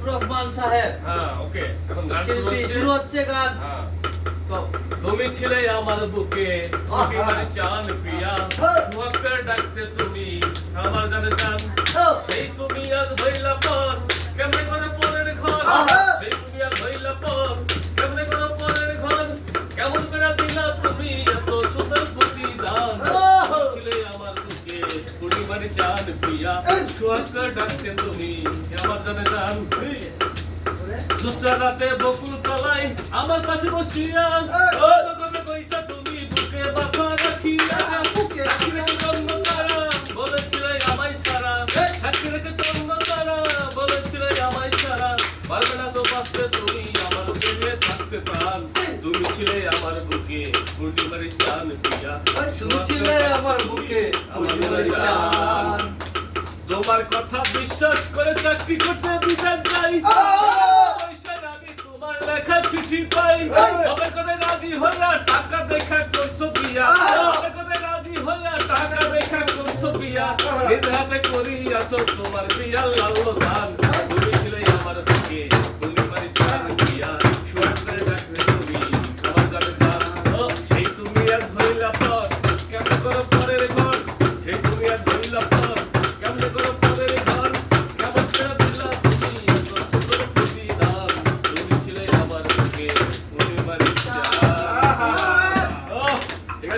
রহমান সাহেব। হ্যাঁ ওকে, এখন গান শুরু শিল্পী, হচ্ছে। শুরু হচ্ছে গান। হ্যাঁ। কও। তুমি ছিলে আমার বুকে, বুকে মানে চান প্রিয়া, তোমাকে ডাকতে তুমি আমার জানে জান। ও, সেই তুমি আজ হইলা পর, কেমনে করে পরের ঘর। সেই তুমি আজ হইলা পর, কেমনে করে পরের ঘর। কেমন করে দিলা তুমি এত সুন্দর প্রতিদান। তুমি ছিলে আমার বুকে, পূর্ণিমার চাঁদ প্রিয়া, তোমাকে ডাকতে তুমি আমার জানে জান। সুস্রাতে বকুল তলায় আমার পাশে বসিয়া, ও গগনে কইতা তুমি বুকে মাথা রাখিয়া। সাক্ষী রেখে চন্দ্র তারা বলেছিলে আমায় ছাড়া, সাক্ষী রেখে চন্দ্র তারা বলেছিলে আমায় ছাড়া। পারবে না তো বাঁচতে তুমি আমার প্রেমে থাকতে প্রাণ। তুমি ছিলে আমার বুকে পূর্ণিমার চাঁদ প্রিয়া, তুমি ছিলে আমার বুকে, পূর্ণিমার চাঁদ। তোমার কথা বিশ্বাস করে চাকরি করতে বিধান চাই। পয়সার আমি তোমার লেখা চিঠি পাই। বাবার কথা রাজি হইয়া টাকা দেখা করছো বিয়া। বাবার কথা রাজি হইয়া টাকা দেখা করছো বিয়া। নিজ হাতে করি আসো তোমার বিয়া লাল দান।